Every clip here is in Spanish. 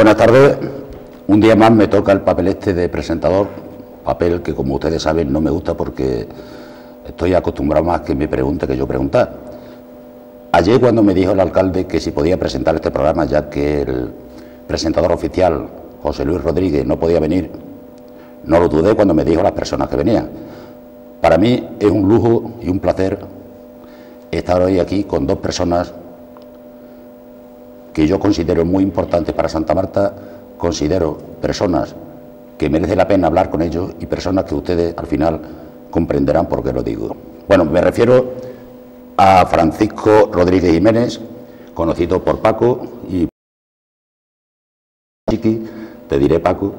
Buenas tardes. Un día más me toca el papel este de presentador, papel que, como ustedes saben, no me gusta porque estoy acostumbrado más que me pregunte que yo preguntar. Ayer, cuando me dijo el alcalde que si podía presentar este programa, ya que el presentador oficial, José Luis Rodríguez, no podía venir, no lo dudé cuando me dijo las personas que venían. Para mí es un lujo y un placer estar hoy aquí con dos personas que yo considero muy importantes para Santa Marta, considero personas que merece la pena hablar con ellos y personas que ustedes al final comprenderán por qué lo digo. Bueno, me refiero a Francisco Rodríguez Jiménez, conocido por Paco y Chiqui, te diré Paco.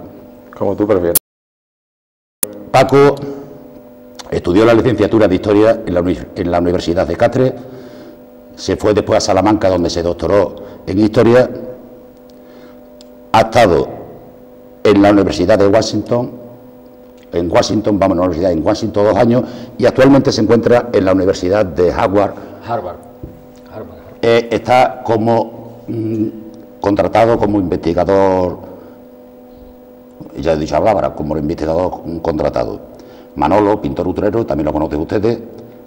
Como tú prefieras. Paco estudió la licenciatura de Historia en la Universidad de Cáceres, se fue después a Salamanca, donde se doctoró en Historia, ha estado en la Universidad de Washington, en Washington 2 años, y actualmente se encuentra en la Universidad de Harvard. Está como contratado como investigador, ya he dicho la palabra, como investigador contratado. Manolo, pintor utrero, también lo conocen ustedes,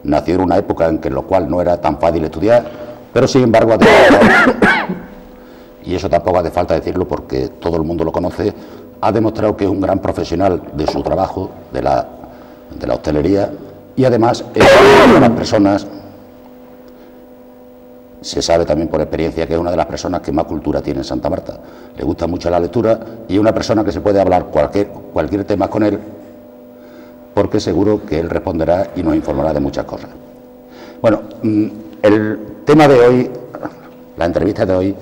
nació en una época en la cual no era tan fácil estudiar, pero sin embargo ha demostrado, y eso tampoco hace falta decirlo porque todo el mundo lo conoce, ha demostrado que es un gran profesional de su trabajo, de la hostelería, y además es una de las personas, se sabe también por experiencia, que es una de las personas que más cultura tiene en Santa Marta. Le gusta mucho la lectura y es una persona que se puede hablar cualquier tema con él, porque seguro que él responderá y nos informará de muchas cosas. Bueno, el tema de hoy, la entrevista de hoy,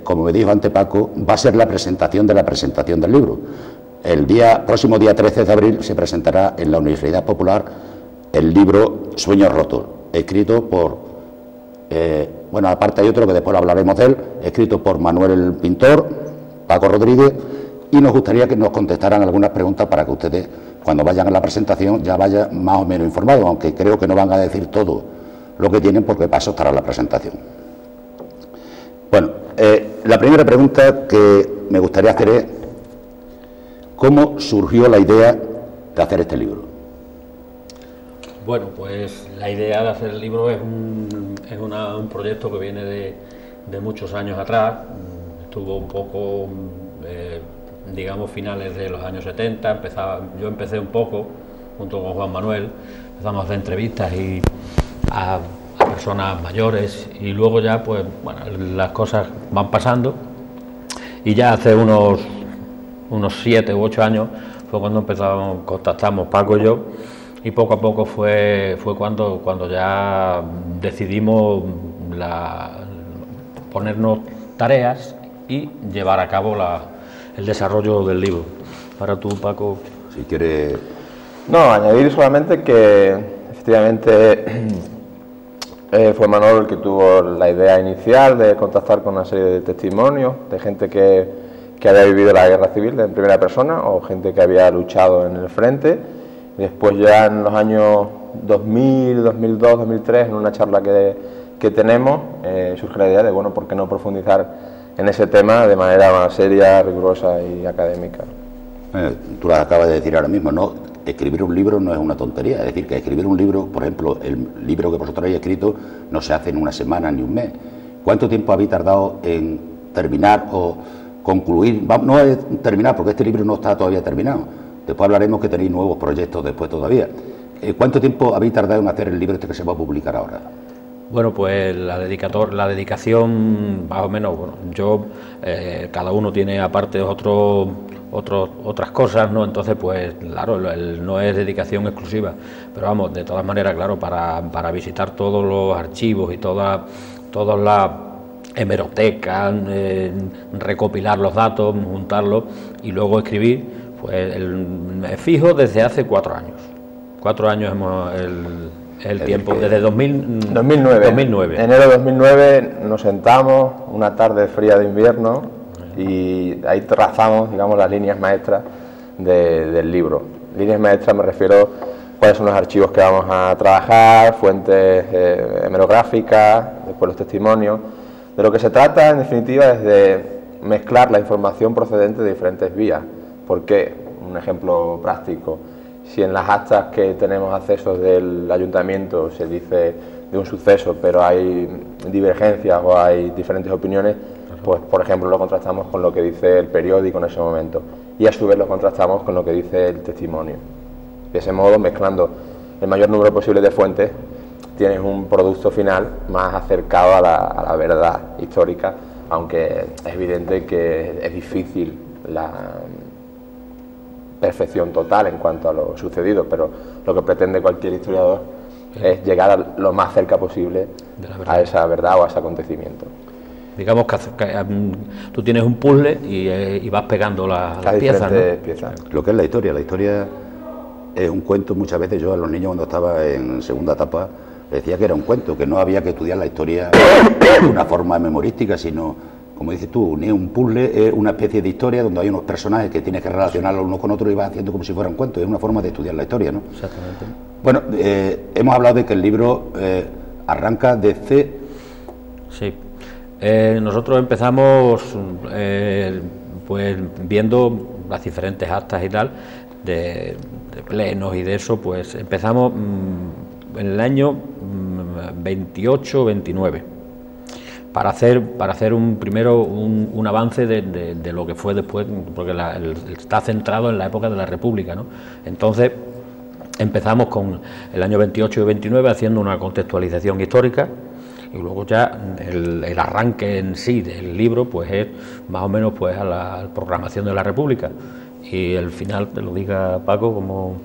como me dijo antes Paco, va a ser la presentación del libro. El próximo día 13 de abril se presentará en la Universidad Popular el libro Sueños rotos, escrito por, bueno, aparte hay otro que después hablaremos de él, escrito por Manuel el pintor, Paco Rodríguez, y nos gustaría que nos contestaran algunas preguntas para que ustedes, cuando vayan a la presentación, ya vayan más o menos informados, aunque creo que no van a decir todo lo que tienen, porque para eso estará la presentación. Bueno, la primera pregunta que me gustaría hacer es: ¿cómo surgió la idea de hacer este libro? Bueno, pues la idea de hacer el libro es un proyecto que viene de muchos años atrás. Estuvo un poco, digamos, finales de los años 70, yo empecé un poco, junto con Juan Manuel, empezamos a hacer entrevistas a personas mayores, y luego ya, pues, bueno, las cosas van pasando, y ya hace unos 7 u 8 años fue cuando contactamos Paco y yo, y poco a poco fue cuando ya decidimos ponernos tareas y llevar a cabo el desarrollo del libro. Ahora tú, Paco, si quieres. No, añadir solamente que efectivamente fue Manolo el que tuvo la idea inicial de contactar con una serie de testimonios de gente que había vivido la guerra civil en primera persona, o gente que había luchado en el frente. Después, ya en los años 2000, 2002, 2003, en una charla que tenemos, surge la idea de, bueno, ¿por qué no profundizar en ese tema de manera más seria, rigurosa y académica? Tú lo acabas de decir ahora mismo, ¿no? Escribir un libro no es una tontería, es decir, que escribir un libro, por ejemplo, el libro que vosotros habéis escrito, no se hace en una semana ni un mes. ¿Cuánto tiempo habéis tardado en terminar o concluir? No es terminar, porque este libro no está todavía terminado. Después hablaremos que tenéis nuevos proyectos después todavía. ¿Cuánto tiempo habéis tardado en hacer el libro este que se va a publicar ahora? Bueno, pues la dedicación, más o menos, bueno, cada uno tiene aparte otras cosas, ¿no? Entonces, pues claro, no es dedicación exclusiva, pero vamos, de todas maneras, claro, para visitar todos los archivos y todas las hemerotecas, recopilar los datos, juntarlos y luego escribir, pues me fijo desde hace 4 años. 4 años el tiempo, desde 2009. Enero de 2009 nos sentamos una tarde fría de invierno y ahí trazamos, digamos, las líneas maestras del libro. Líneas maestras me refiero a cuáles son los archivos que vamos a trabajar, fuentes hemerográficas, después los testimonios. De lo que se trata, en definitiva, es de mezclar la información procedente de diferentes vías. ¿Por qué? Un ejemplo práctico. Si en las actas que tenemos acceso del ayuntamiento se dice de un suceso, pero hay divergencias o hay diferentes opiniones, pues por ejemplo lo contrastamos con lo que dice el periódico en ese momento y a su vez lo contrastamos con lo que dice el testimonio. De ese modo, mezclando el mayor número posible de fuentes, tienes un producto final más acercado a la verdad histórica, aunque es evidente que es difícil la perfección total en cuanto a lo sucedido, pero lo que pretende cualquier historiador es llegar a lo más cerca posible a esa verdad o a ese acontecimiento. Digamos que tú tienes un puzzle y vas pegando las piezas, ¿no? Lo que es la historia es un cuento. Muchas veces yo a los niños cuando estaba en segunda etapa decía que era un cuento, que no había que estudiar la historia de una forma memorística, sino, como dices tú, unir un puzzle es una especie de historia donde hay unos personajes que tienes que relacionarlos unos con otros y vas haciendo como si fuera un cuento. Es una forma de estudiar la historia, ¿no? Exactamente. Bueno, hemos hablado de que el libro arranca desde... Sí. Nosotros empezamos pues viendo las diferentes actas y tal de plenos y de eso, pues empezamos en el año 28-29 para hacer un avance de lo que fue después, porque está centrado en la época de la República, ¿no? Entonces empezamos con el año 28 y 29 haciendo una contextualización histórica. Y luego ya el arranque en sí del libro pues es más o menos pues a la programación de la República. Y el final, te lo diga Paco, como...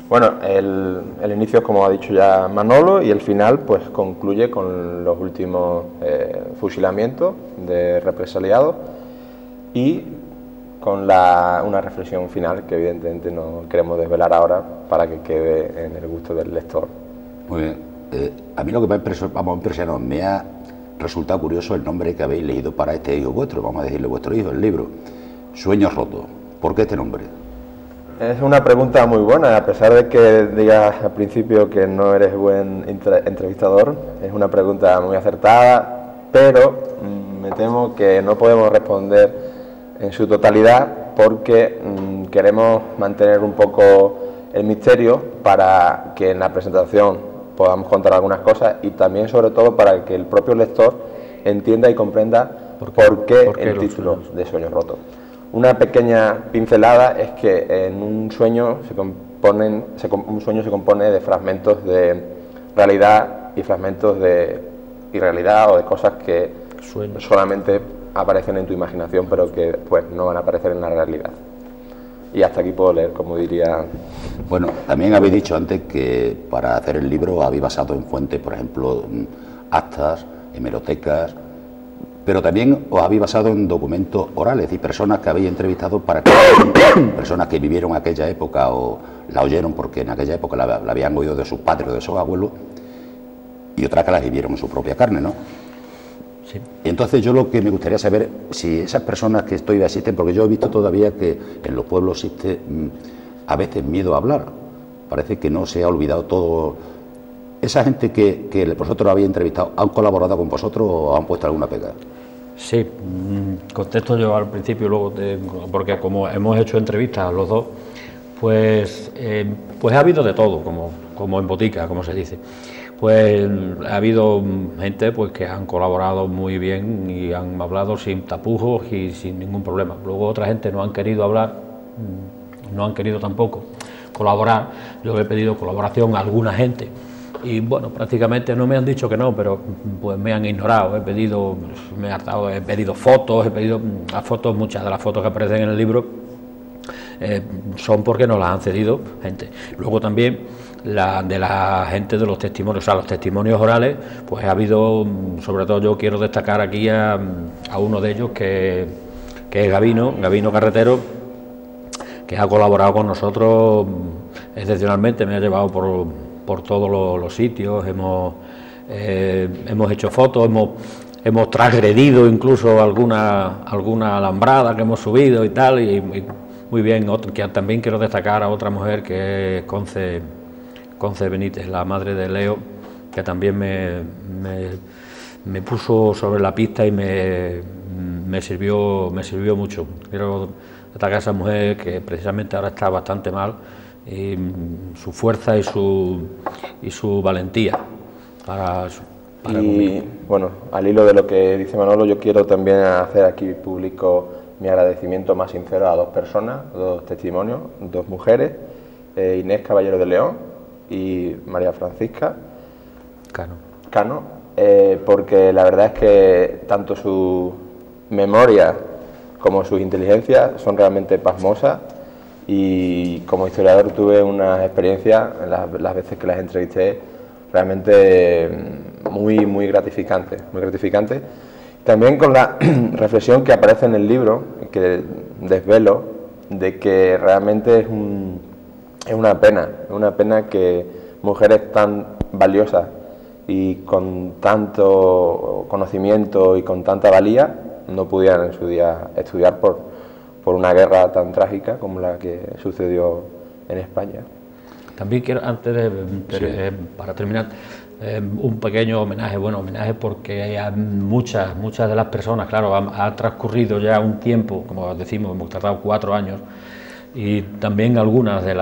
Bueno, el inicio es como ha dicho ya Manolo y el final pues concluye con los últimos fusilamientos de represaliados y con una reflexión final que evidentemente no queremos desvelar ahora para que quede en el gusto del lector. Muy bien. A mí lo que me ha impresionado, me ha resultado curioso el nombre que habéis leído para este hijo vuestro, vamos a decirle vuestro hijo, el libro, Sueños rotos. ¿Por qué este nombre? Es una pregunta muy buena, a pesar de que digas al principio que no eres buen entrevistador, es una pregunta muy acertada, pero me temo que no podemos responder en su totalidad porque queremos mantener un poco el misterio para que en la presentación podamos contar algunas cosas y también sobre todo para que el propio lector entienda y comprenda por qué el título de Sueños rotos. Una pequeña pincelada es que en un sueño se compone de fragmentos de realidad y fragmentos de irrealidad o de cosas que solamente aparecen en tu imaginación pero que pues no van a aparecer en la realidad. Y hasta aquí puedo leer, como diría... Bueno, también habéis dicho antes que para hacer el libro habéis basado en fuentes, por ejemplo, actas, hemerotecas, pero también os habéis basado en documentos orales y personas que habéis entrevistado para que personas que vivieron aquella época o la oyeron porque en aquella época la habían oído de sus padres o de sus abuelos y otras que las vivieron en su propia carne, ¿no? Sí. Y entonces yo lo que me gustaría saber si esas personas que existen, porque yo he visto todavía que en los pueblos existe a veces miedo a hablar, parece que no se ha olvidado todo. Esa gente que vosotros habéis entrevistado, ¿han colaborado con vosotros o han puesto alguna pega? Sí, contesto yo al principio, luego porque como hemos hecho entrevistas los dos, pues ha habido de todo, como en botica, como se dice. Pues ha habido gente pues que han colaborado muy bien y han hablado sin tapujos y sin ningún problema. Luego otra gente no han querido hablar, no han querido tampoco colaborar. Yo he pedido colaboración a alguna gente y bueno, prácticamente no me han dicho que no, pero pues me han ignorado. He pedido fotos, las fotos, muchas de las fotos que aparecen en el libro son porque nos las han cedido gente. Luego también de la gente de los testimonios, o sea, los testimonios orales, pues ha habido, sobre todo yo quiero destacar aquí a uno de ellos que es Gabino Carretero, que ha colaborado con nosotros excepcionalmente, me ha llevado por todos los sitios, hemos hecho fotos, hemos transgredido incluso alguna alambrada que hemos subido y tal, y muy bien. Que también quiero destacar a otra mujer que es Conce Benítez, la madre de Leo, que también me puso sobre la pista y me sirvió mucho. Quiero destacar a esa mujer que precisamente ahora está bastante mal, y su fuerza y su valentía para y bueno, al hilo de lo que dice Manolo, yo quiero también hacer aquí público mi agradecimiento más sincero a dos personas, dos testimonios, dos mujeres, Inés Caballero de León y María Francisca Cano, porque la verdad es que tanto su memoria como sus inteligencias son realmente pasmosas, y como historiador tuve unas experiencias, las veces que las entrevisté, realmente muy gratificante. También con la reflexión que aparece en el libro, que desvelo, de que realmente es una pena que mujeres tan valiosas y con tanto conocimiento y con tanta valía no pudieran en su día estudiar por una guerra tan trágica como la que sucedió en España. También quiero, antes de para terminar, un pequeño homenaje, porque hay muchas de las personas, claro, ha transcurrido ya un tiempo, como decimos, hemos tardado 4 años, y también algunas de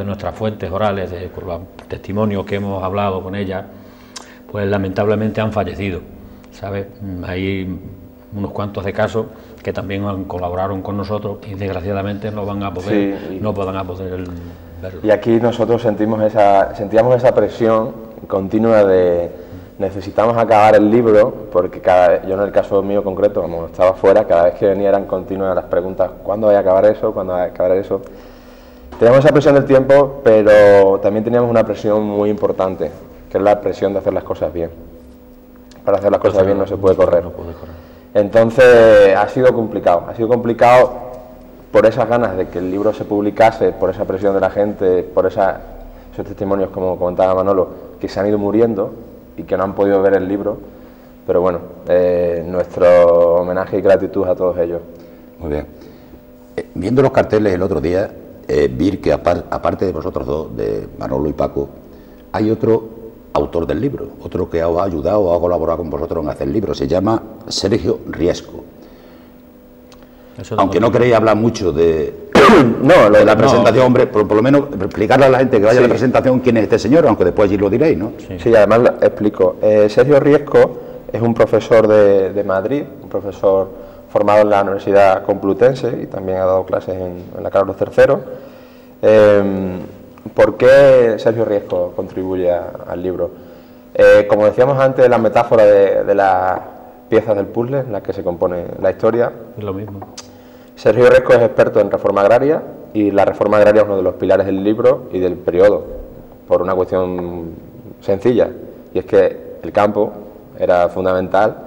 nuestras fuentes orales, con los testimonios que hemos hablado con ellas, pues lamentablemente han fallecido, ¿sabes? Hay unos cuantos de casos que también colaboraron con nosotros y desgraciadamente no podrán poder verlo. Y aquí nosotros sentíamos esa presión continua de necesitamos acabar el libro, porque yo en el caso mío concreto, como estaba fuera, cada vez que venía eran continuas las preguntas: ¿cuándo voy a acabar eso? ¿Cuándo voy a acabar eso? Teníamos esa presión del tiempo, pero también teníamos una presión muy importante, que es la presión de hacer las cosas bien. Para hacer las cosas bien no se puede correr. Entonces ha sido complicado por esas ganas de que el libro se publicase, por esa presión de la gente, por esos testimonios, como comentaba Manolo, que se han ido muriendo y que no han podido ver el libro, pero bueno, nuestro homenaje y gratitud a todos ellos. Muy bien. Viendo los carteles el otro día, vi que aparte de vosotros dos, de Manolo y Paco, hay otro autor del libro, otro que os ha ayudado o ha colaborado con vosotros en hacer el libro, se llama Sergio Riesco. Aunque no queréis hablar mucho de la presentación, hombre, por lo menos explicarle a la gente que vaya a la presentación quién es este señor, aunque después allí lo diréis, ¿no? Sí, además explico. Sergio Riesco es un profesor de Madrid, un profesor formado en la Universidad Complutense y también ha dado clases en la Carlos III. ¿Por qué Sergio Riesco contribuye al libro? Como decíamos antes, la metáfora de las piezas del puzzle en las que se compone la historia. Es lo mismo. Sergio Riesco es experto en reforma agraria, y la reforma agraria es uno de los pilares del libro y del periodo, por una cuestión sencilla, y es que el campo era fundamental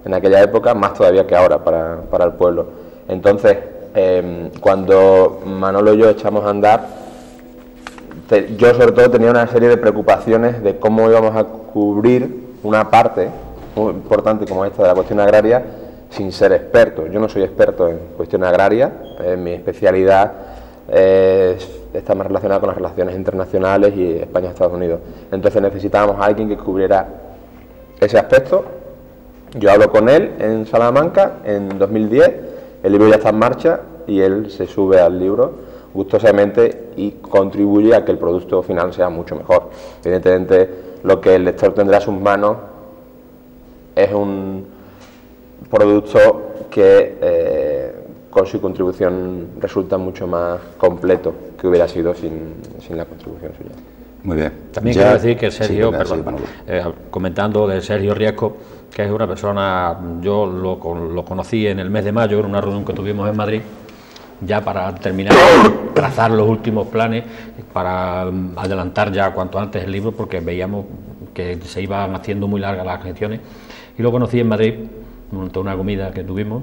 en aquella época, más todavía que ahora para el pueblo. Entonces, cuando Manolo y yo echamos a andar, yo sobre todo tenía una serie de preocupaciones de cómo íbamos a cubrir una parte muy importante como esta de la cuestión agraria sin ser experto. Yo no soy experto en cuestiones agrarias, mi especialidad está más relacionada con las relaciones internacionales y España-Estados Unidos. Entonces necesitábamos a alguien que cubriera ese aspecto. Yo hablo con él en Salamanca en 2010, el libro ya está en marcha y él se sube al libro gustosamente y contribuye a que el producto final sea mucho mejor. Evidentemente, lo que el lector tendrá en sus manos es un producto que con su contribución resulta mucho más completo que hubiera sido sin la contribución suya. Muy bien. También quiero decir que Sergio, comentando de Sergio Riesco, que es una persona, yo lo conocí en el mes de mayo, en una reunión que tuvimos en Madrid, ya para terminar de trazar los últimos planes, para adelantar ya cuanto antes el libro, porque veíamos que se iban haciendo muy largas las gestiones, y lo conocí en Madrid, montó una comida que tuvimos,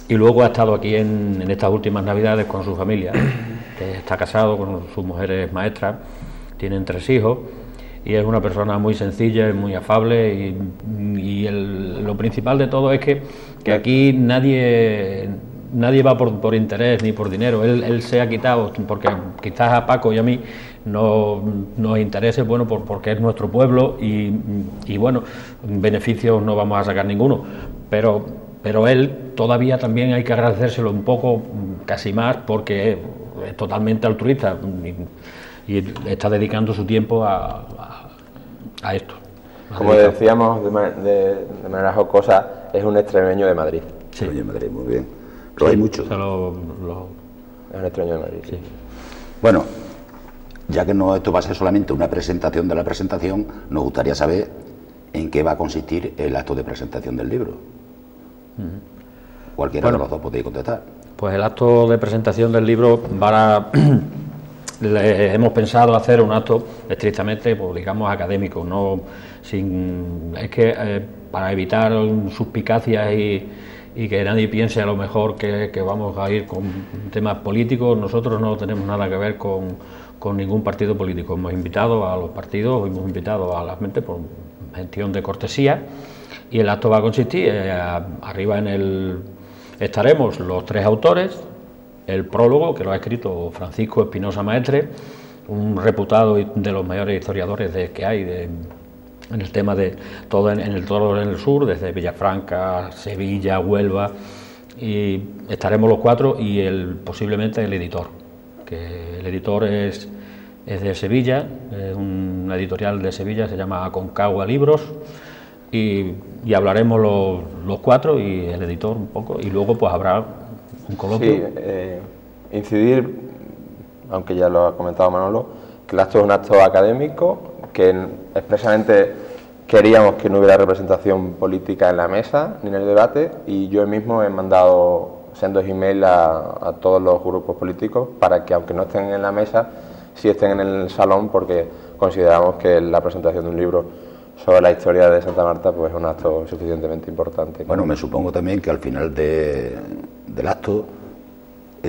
y luego ha estado aquí en estas últimas navidades con su familia, que está casado con sus mujeres maestras, tienen 3 hijos, y es una persona muy sencilla y muy afable, y lo principal de todo es que aquí nadie nadie va por interés ni por dinero. Él se ha quitado, porque quizás a Paco y a mí no nos interese, bueno, porque es nuestro pueblo y bueno, beneficios no vamos a sacar ninguno, pero él todavía también hay que agradecérselo un poco, casi más, porque es totalmente altruista y está dedicando su tiempo a esto. Como decíamos de manera jocosa, es un extremeño de Madrid. Sí. Oye, Madrid, muy bien. Pero hay muchos. Es un extremeño de Madrid. Sí. Bueno, ya que no esto va a ser solamente una presentación de la presentación, nos gustaría saber en qué va a consistir el acto de presentación del libro. Cualquiera de los dos podéis contestar. Pues el acto de presentación del libro hemos pensado hacer un acto estrictamente, pues, digamos, académico, para evitar suspicacias y que nadie piense a lo mejor que vamos a ir con temas políticos. Nosotros no tenemos nada que ver con ningún partido político. Hemos invitado a los partidos, hemos invitado a la gente por gestión de cortesía, y el acto va a consistir, arriba estaremos los tres autores, el prólogo, que lo ha escrito Francisco Espinosa Maestre, un reputado de los mayores historiadores que hay en el tema de todo en el sur, desde Villafranca, Sevilla, Huelva, y estaremos los cuatro y posiblemente el editor, que el editor es de Sevilla, es una editorial de Sevilla, se llama Aconcagua Libros, y hablaremos los cuatro y el editor un poco, y luego pues habrá un coloquio. Sí, incidir, aunque ya lo ha comentado Manolo, que el acto es un acto académico, que expresamente queríamos que no hubiera representación política en la mesa ni en el debate, y yo mismo he mandado sendos email a todos los grupos políticos para que, aunque no estén en la mesa, sí estén en el salón, porque consideramos que la presentación de un libro sobre la historia de Santa Marta pues es un acto suficientemente importante. Bueno, me supongo también que al final del acto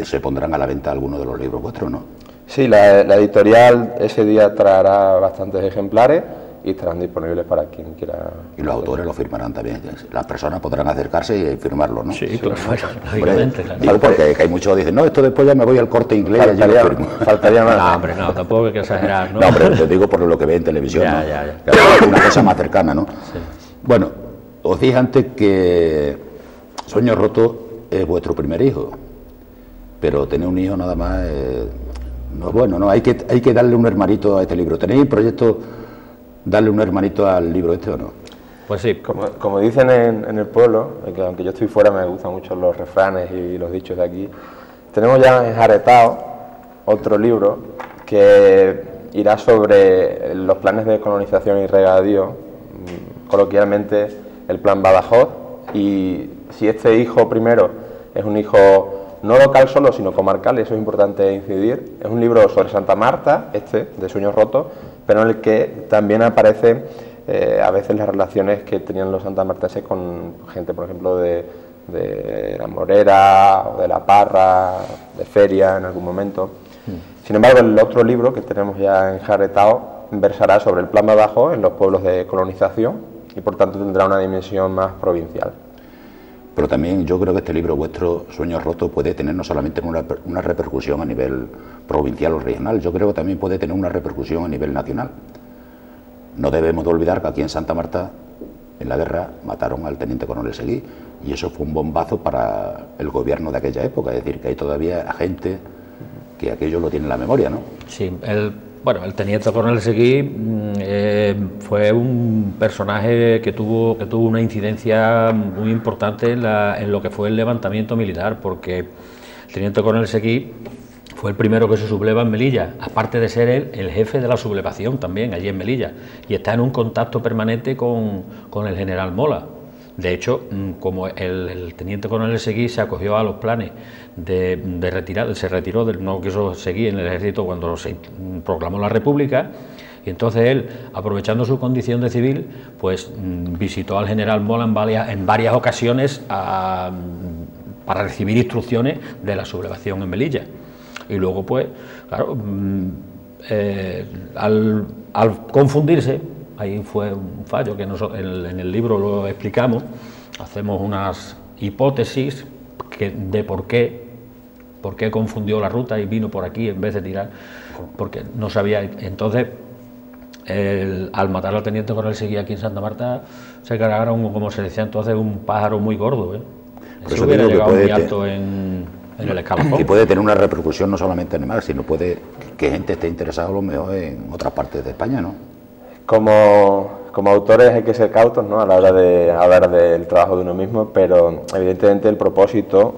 se pondrán a la venta algunos de los libros vuestros, ¿no? Sí, la editorial ese día traerá bastantes ejemplares y estarán disponibles para quien quiera. Y los autores lo firmarán también. Las personas podrán acercarse y firmarlo, ¿no? Sí, claro, lógicamente. Digo porque hay muchos que dicen, no, esto después ya me voy al Corte Inglés y allí lo firmo. Faltaría más. No, hombre, no, tampoco hay que exagerar, ¿no? No, pero te digo por lo que ve en televisión, Ya, ¿no? ya. Claro, es una cosa más cercana, ¿no? Sí. Bueno, os dije antes que Sueños Rotos es vuestro primer hijo, pero tener un hijo nada más no es bueno, ¿no? Hay que darle un hermanito a este libro. ¿Tenéis el proyecto darle un hermanito al libro este o no? Pues sí. Como dicen en el pueblo, que aunque yo estoy fuera me gustan mucho los refranes y los dichos de aquí, tenemos ya enjaretado otro libro que irá sobre los planes de colonización y regadío, coloquialmente el Plan Badajoz, y si este hijo primero es un hijo no local solo, sino comarcal, y eso es importante incidir. Es un libro sobre Santa Marta, de Sueños Rotos, pero en el que también aparecen a veces las relaciones que tenían los santamarteses con gente, por ejemplo, de La Morera, o de La Parra, de Feria en algún momento. Sin embargo, el otro libro que tenemos ya enjaretado versará sobre el Plan Badajoz en los pueblos de colonización y por tanto tendrá una dimensión más provincial. Pero también yo creo que este libro vuestro, Sueños Rotos, puede tener no solamente una repercusión a nivel provincial o regional, yo creo que también puede tener una repercusión a nivel nacional. No debemos de olvidar que aquí en Santa Marta, en la guerra, mataron al teniente coronel Seguí, y eso fue un bombazo para el gobierno de aquella época, es decir, que hay todavía gente que aquello lo tiene en la memoria, ¿no? Sí, el teniente coronel Seguí fue un personaje que tuvo una incidencia muy importante en lo que fue el levantamiento militar, porque el teniente coronel Seguí fue el primero que se subleva en Melilla, aparte de ser él el jefe de la sublevación también allí en Melilla, y está en un contacto permanente con el general Mola. De hecho, como el teniente coronel Seguí se acogió a los planes de retirar, se retiró, no quiso seguir en el ejército cuando se proclamó la República, y entonces él, aprovechando su condición de civil, pues visitó al general Mola en varias ocasiones para recibir instrucciones de la sublevación en Melilla. Y luego, pues, claro, al confundirse, ahí fue un fallo que nosotros en el libro lo explicamos, hacemos unas hipótesis de por qué confundió la ruta y vino por aquí en vez de tirar, porque no sabía. Entonces, al matar al teniente coronel Seguí aquí en Santa Marta, se cargaron, como se decía entonces, un pájaro muy gordo. Eso hubiera llegado muy alto en el escalafón. Y puede tener una repercusión no solamente en el mar, sino puede que gente esté interesada a lo mejor en otras partes de España, ¿no? Como autores hay que ser cautos, ¿no?, a la hora de hablar del trabajo de uno mismo, pero evidentemente el propósito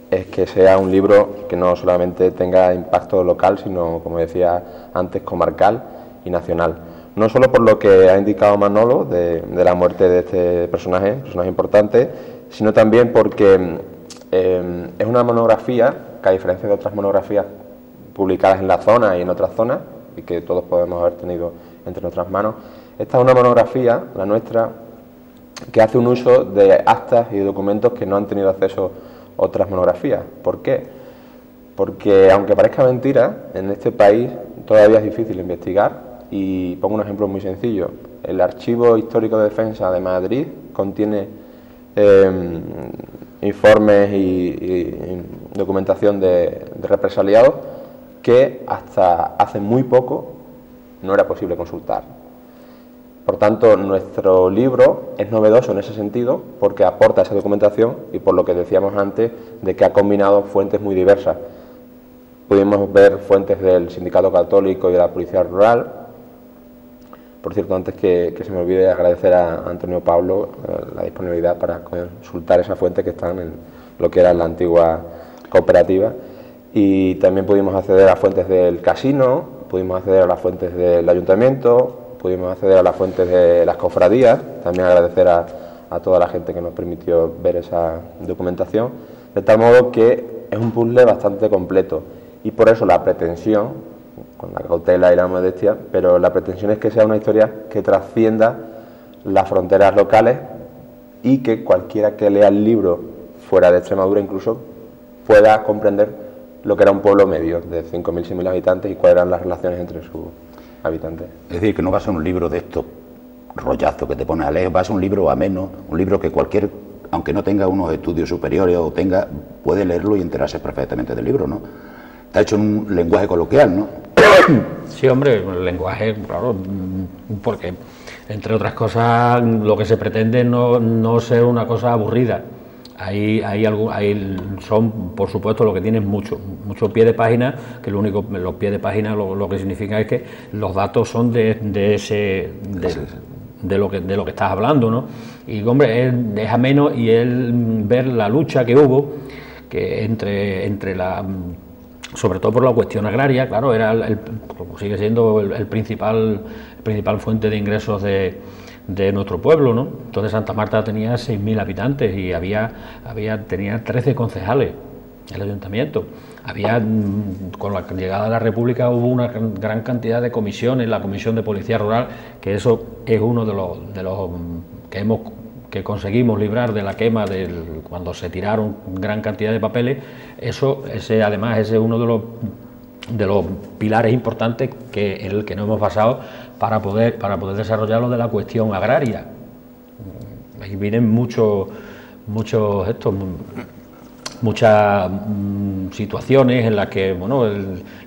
es que sea un libro que no solamente tenga impacto local, sino, como decía antes, comarcal y nacional. No solo por lo que ha indicado Manolo de la muerte de este personaje importante, sino también porque es una monografía que, a diferencia de otras monografías publicadas en la zona y en otras zonas, y que todos podemos haber tenido entre nuestras manos, esta es una monografía, la nuestra, que hace un uso de actas y documentos que no han tenido acceso otras monografías. ¿Por qué? Porque, aunque parezca mentira, en este país todavía es difícil investigar, y pongo un ejemplo muy sencillo. El Archivo Histórico de Defensa de Madrid contiene informes y documentación de represaliados que hasta hace muy poco no era posible consultar. Por tanto, nuestro libro es novedoso en ese sentido porque aporta esa documentación y por lo que decíamos antes de que ha combinado fuentes muy diversas. Pudimos ver fuentes del Sindicato Católico y de la Policía Rural. Por cierto, antes que se me olvide, agradecer a Antonio Pablo la disponibilidad para consultar esas fuentes que están en lo que era la antigua cooperativa. Y también pudimos acceder a fuentes del casino, pudimos acceder a las fuentes del ayuntamiento, pudimos acceder a las fuentes de las cofradías. También agradecer a toda la gente que nos permitió ver esa documentación. De tal modo que es un puzzle bastante completo y por eso la pretensión, con la cautela y la modestia, pero la pretensión es que sea una historia que trascienda las fronteras locales y que cualquiera que lea el libro fuera de Extremadura incluso pueda comprender lo que era un pueblo medio de 5.000, 6.000 habitantes y cuáles eran las relaciones entre sus habitantes. Es decir, que no va a ser un libro de estos rollazos que te pones a leer, va a ser un libro ameno, un libro que cualquier, aunque no tenga unos estudios superiores o tenga, puede leerlo y enterarse perfectamente del libro, ¿no? Está hecho en un lenguaje coloquial, ¿no? Sí, hombre, el lenguaje, claro, porque entre otras cosas lo que se pretende no ser una cosa aburrida. Son, por supuesto, lo que tienen mucho pie de página, que los pies de página lo que significa es que los datos son de lo que estás hablando, ¿no? Y hombre, es ameno y ver la lucha que hubo que entre la, sobre todo por la cuestión agraria, claro, era sigue siendo el principal fuente de ingresos de nuestro pueblo, ¿no? Entonces Santa Marta tenía 6.000 habitantes y tenía 13 concejales el ayuntamiento. Con la llegada de la República hubo una gran cantidad de comisiones, la Comisión de Policía Rural, que eso es uno de los que conseguimos librar de la quema cuando se tiraron gran cantidad de papeles. Además ese es uno de los pilares importantes en el que nos hemos basado para poder desarrollar lo de la cuestión agraria. Ahí vienen muchas situaciones en las que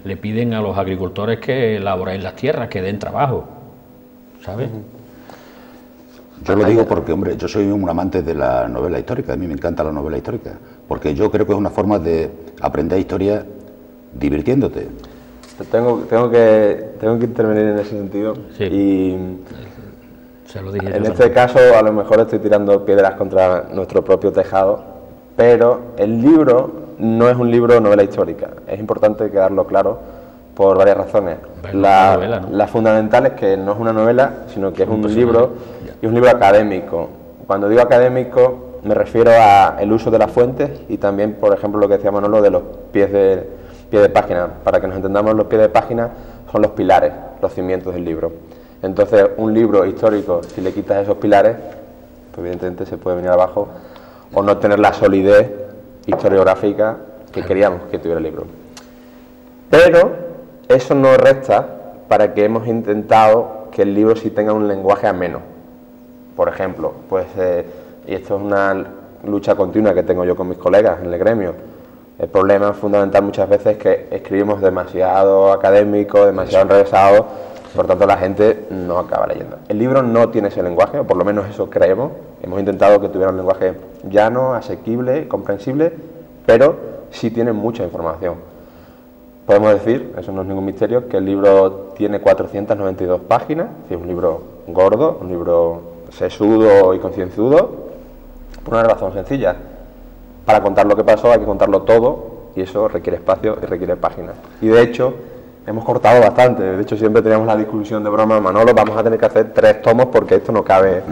le piden a los agricultores que elaboren las tierras, que den trabajo, ¿sabes? Yo lo digo porque, hombre, yo soy un amante de la novela histórica, a mí me encanta la novela histórica, porque yo creo que es una forma de aprender historia divirtiéndote. Tengo que intervenir en ese sentido. Sí. Y se lo dije en este caso a lo mejor estoy tirando piedras contra nuestro propio tejado, pero el libro no es un libro de novela histórica. Es importante quedarlo claro por varias razones. La fundamental es que no es una novela, sino que es un libro, y es un libro académico. Cuando digo académico me refiero al uso de las fuentes y también, por ejemplo, lo que decía Manolo de los pies de página. Para que nos entendamos, los pies de página son los pilares, los cimientos del libro. Entonces, un libro histórico, si le quitas esos pilares, pues evidentemente se puede venir abajo o no tener la solidez historiográfica que queríamos que tuviera el libro. Pero eso no resta para que hemos intentado que el libro sí tenga un lenguaje ameno. Por ejemplo, pues, y esto es una lucha continua que tengo yo con mis colegas en el gremio. El problema fundamental muchas veces es que escribimos demasiado académico, demasiado enrevesado, por tanto la gente no acaba leyendo. El libro no tiene ese lenguaje, o por lo menos eso creemos. Hemos intentado que tuviera un lenguaje llano, asequible, comprensible, pero sí tiene mucha información. Podemos decir, eso no es ningún misterio, que el libro tiene 492 páginas, es un libro gordo, un libro sesudo y concienzudo, por una razón sencilla. Para contar lo que pasó hay que contarlo todo, y eso requiere espacio y requiere páginas. Y de hecho, hemos cortado bastante. De hecho, siempre teníamos la discusión de broma, Manolo, vamos a tener que hacer 3 tomos porque esto no cabe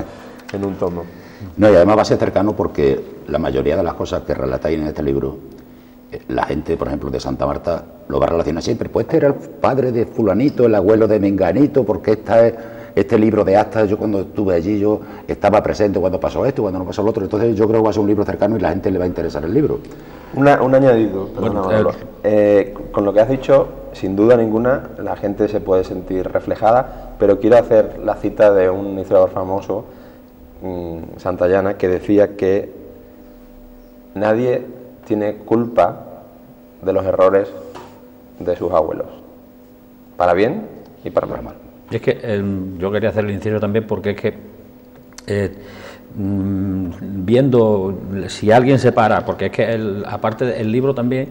en un tomo. No, y además va a ser cercano porque la mayoría de las cosas que relatáis en este libro, la gente, por ejemplo, de Santa Marta, lo va a relacionar siempre. Pues este era el padre de fulanito, el abuelo de menganito, porque este libro de actas, yo cuando estuve allí, yo estaba presente cuando pasó esto, cuando no pasó lo otro. Entonces yo creo que va a ser un libro cercano y la gente le va a interesar el libro. Un añadido, perdona, Manolo. Con lo que has dicho, sin duda ninguna, la gente se puede sentir reflejada, pero quiero hacer la cita de un historiador famoso, santallana, que decía que nadie tiene culpa de los errores de sus abuelos, para bien y para mal. Y es que yo quería hacer el inciso también porque es que viendo si alguien se para, porque es que aparte del libro también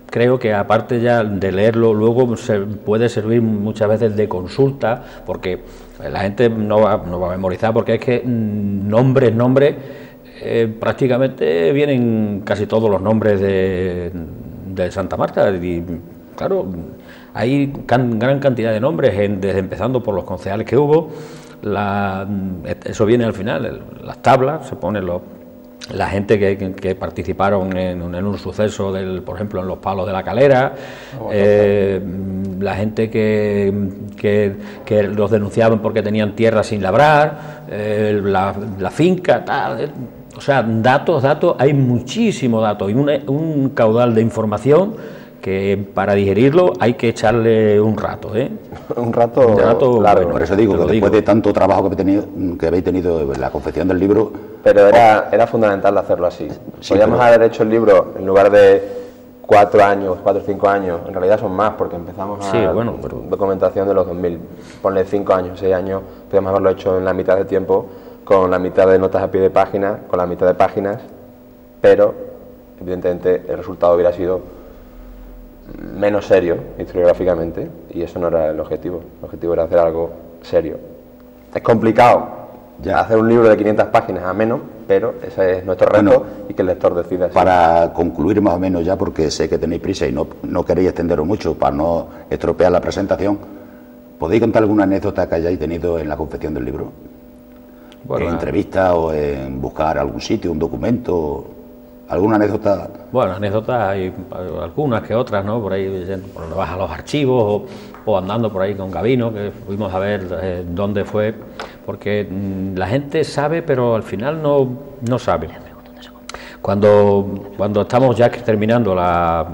creo que aparte ya de leerlo luego se puede servir muchas veces de consulta, porque la gente no va a memorizar, porque es que nombres prácticamente vienen casi todos los nombres de Santa Marta, y claro, hay gran cantidad de nombres, desde empezando por los concejales que hubo. Eso viene al final, las tablas, se ponen la gente que participaron en un suceso, por ejemplo, en los Palos de la Calera, la gente que los denunciaban porque tenían tierra sin labrar, la finca, tal. O sea, datos, hay muchísimos datos y un caudal de información que para digerirlo hay que echarle un rato, ¿eh? Un rato largo. Bueno, por eso digo que después de tanto trabajo que habéis tenido en la confección del libro... Pero era fundamental hacerlo así. Sí, podríamos haber hecho el libro en lugar de 4 años, 4 o 5 años, en realidad son más porque empezamos documentación de los 2000, ponle 5 años, 6 años, podríamos haberlo hecho en la mitad de tiempo, con la mitad de notas a pie de página, con la mitad de páginas, pero evidentemente el resultado hubiera sido menos serio historiográficamente, y eso no era el objetivo era hacer algo serio. Es complicado hacer un libro de 500 páginas a menos, pero ese es nuestro reto, y que el lector decida. Para concluir más o menos ya, porque sé que tenéis prisa y no queréis extenderos mucho para no estropear la presentación, ¿podéis contar alguna anécdota que hayáis tenido en la confección del libro? Bueno, en entrevista o en buscar algún sitio, un documento, alguna anécdota. Bueno, anécdotas hay algunas que otras, ¿no? Por ahí vas a los archivos o andando por ahí con Gabino, que fuimos a ver dónde fue, porque la gente sabe, pero al final no sabe. Cuando estamos ya terminando para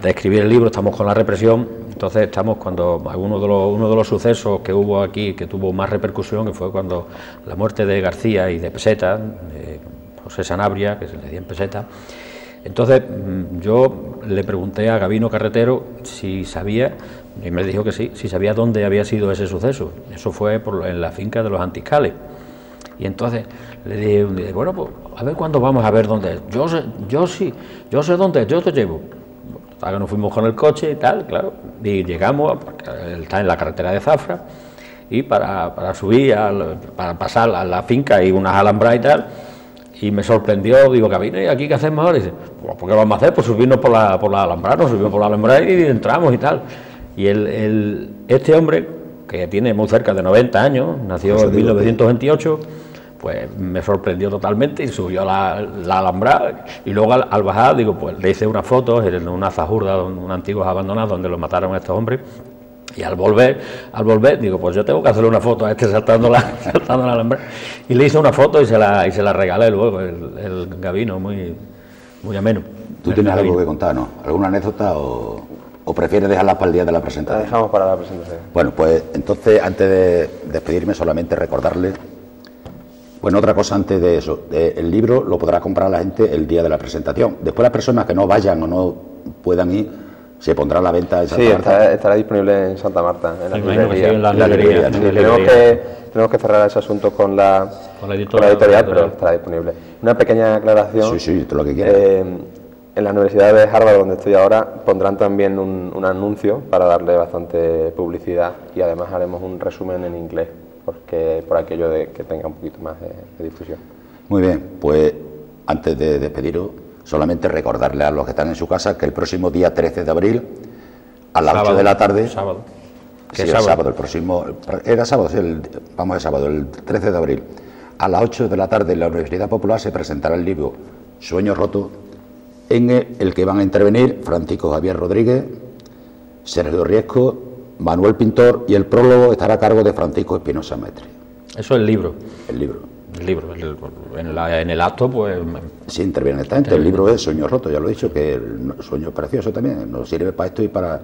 escribir el libro, estamos con la represión. Entonces estamos cuando uno de los sucesos que hubo aquí, que tuvo más repercusión, que fue cuando la muerte de García y de Peseta, de José Sanabria, que se le dio en Peseta. Entonces yo le pregunté a Gabino Carretero si sabía, y me dijo que sí, si sabía dónde había sido ese suceso. Eso fue en la finca de los Antiscales. Y entonces le dije, bueno, pues a ver cuándo vamos a ver dónde es. Yo sé dónde es, yo te llevo. Hasta que nos fuimos con el coche y tal, claro, y llegamos, porque él está en la carretera de Zafra, y para subir, para pasar a la finca hay unas alambras y tal, y me sorprendió, digo, Gabino, ¿y aquí qué hacemos ahora? Y dice, pues ¿qué vamos a hacer? Pues subirnos por la alambrada, nos subimos por la alambrada y entramos y tal. Y este hombre, que tiene muy cerca de 90 años, nació en 1928, pues me sorprendió totalmente y subió la alambrada, y luego al bajar, digo, pues le hice unas fotos en una zahurda, una antigua abandonada donde los mataron a estos hombres, y al volver, digo, pues yo tengo que hacerle una foto a este saltando la alambrada, y le hice una foto y se la regalé luego, el Gabino, muy ameno. ¿Tú tienes algo que contar, no? ¿Alguna anécdota o prefieres dejarla para el día de la presentación? La dejamos para la presentación. Bueno, pues entonces, antes de despedirme, solamente recordarle Bueno, otra cosa antes de eso, el libro lo podrá comprar la gente el día de la presentación. Después las personas que no vayan o no puedan ir, se pondrá a la venta en Santa Marta. Estará disponible en Santa Marta, en la librería. Tenemos que cerrar ese asunto con la editorial, pero estará disponible. Una pequeña aclaración. Sí, todo lo que quieras. En la Universidad de Harvard, donde estoy ahora, pondrán también un anuncio para darle bastante publicidad y además haremos un resumen en inglés, porque por aquello de que tenga un poquito más de difusión. Muy bien, pues antes de despediros, solamente recordarle a los que están en su casa que el próximo día 13 de abril, a las 8 de la tarde... Sábado. Sí, el sábado, el próximo... Era sábado, sí, vamos el sábado, el 13 de abril. A las 8 de la tarde en la Universidad Popular se presentará el libro Sueños rotos, en el que van a intervenir Francisco Javier Rodríguez, Sergio Riesco, Manuel Pintor, y el prólogo estará a cargo de Francisco Espinosa Mestre. Eso es el libro. El libro. En el acto, pues... Sí, interviene esta gente. El libro es Sueños rotos, ya lo he dicho, que el sueño es precioso también. Nos sirve para esto y para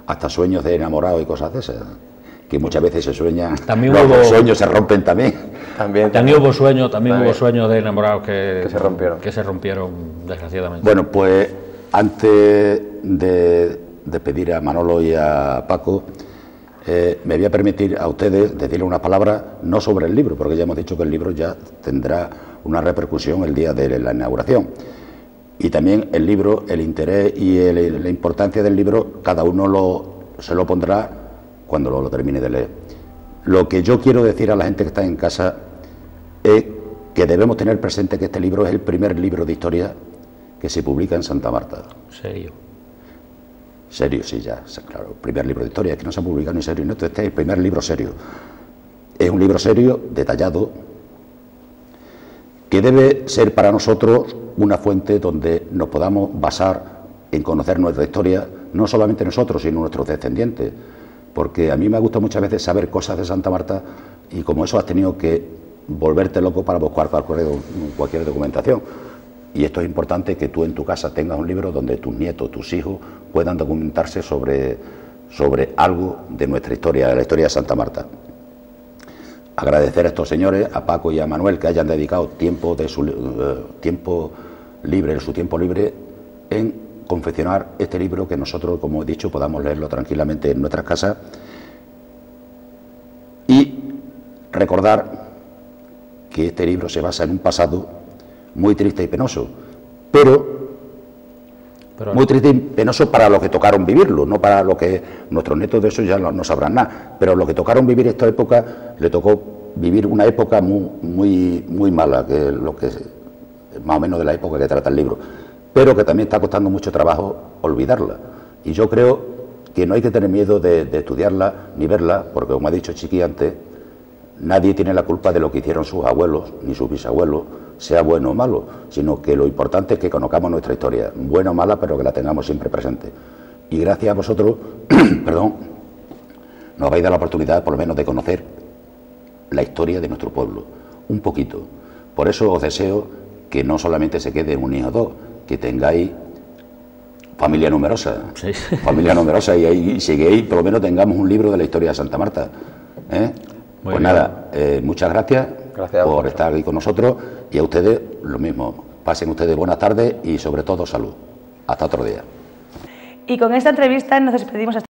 hasta sueños de enamorados y cosas de esas, que muchas veces se sueñan. También los sueños se rompen también. También hubo sueños de enamorados que se rompieron, desgraciadamente. Bueno, pues antes de pedir a Manolo y a Paco, me voy a permitir a ustedes decirle unas palabras, no sobre el libro, porque ya hemos dicho que el libro ya tendrá una repercusión el día de la inauguración. Y también el libro, el interés y la importancia del libro, cada uno se lo pondrá cuando lo termine de leer. Lo que yo quiero decir a la gente que está en casa es que debemos tener presente que este libro es el primer libro de historia que se publica en Santa Marta. Serio, sí, ya, claro, primer libro de historia, es que no se ha publicado ni serio, no, este es el primer libro serio. Es un libro serio, detallado, que debe ser para nosotros una fuente donde nos podamos basar en conocer nuestra historia, no solamente nosotros, sino nuestros descendientes, porque a mí me gusta muchas veces saber cosas de Santa Marta y como eso has tenido que volverte loco para buscar cualquier documentación. Y esto es importante, que tú en tu casa tengas un libro donde tus nietos, tus hijos puedan documentarse sobre algo de nuestra historia, de la historia de Santa Marta. Agradecer a estos señores, a Paco y a Manuel, que hayan dedicado tiempo de su tiempo libre en confeccionar este libro, que nosotros, como he dicho, podamos leerlo tranquilamente en nuestras casas. Y recordar que este libro se basa en un pasado muy triste y penoso, pero muy triste y penoso para los que tocaron vivirlo, no para los que nuestros nietos de eso ya no sabrán nada, pero los que tocaron vivir esta época, le tocó vivir una época muy mala, que es lo que más o menos de la época que trata el libro, pero que también está costando mucho trabajo olvidarla. Y yo creo que no hay que tener miedo de estudiarla ni verla, porque como ha dicho Chiqui antes, nadie tiene la culpa de lo que hicieron sus abuelos ni sus bisabuelos, sea bueno o malo, sino que lo importante es que conozcamos nuestra historia, buena o mala, pero que la tengamos siempre presente. Y gracias a vosotros, perdón, nos habéis dado la oportunidad por lo menos de conocer la historia de nuestro pueblo, un poquito. Por eso os deseo que no solamente se quede un hijo o dos, que tengáis familia numerosa, sí. Familia numerosa, y seguéis, por lo menos tengamos un libro de la historia de Santa Marta. Pues bien. Nada, muchas gracias por estar aquí con nosotros, y a ustedes lo mismo. Pasen ustedes buenas tardes y sobre todo salud. Hasta otro día. Y con esta entrevista nos despedimos hasta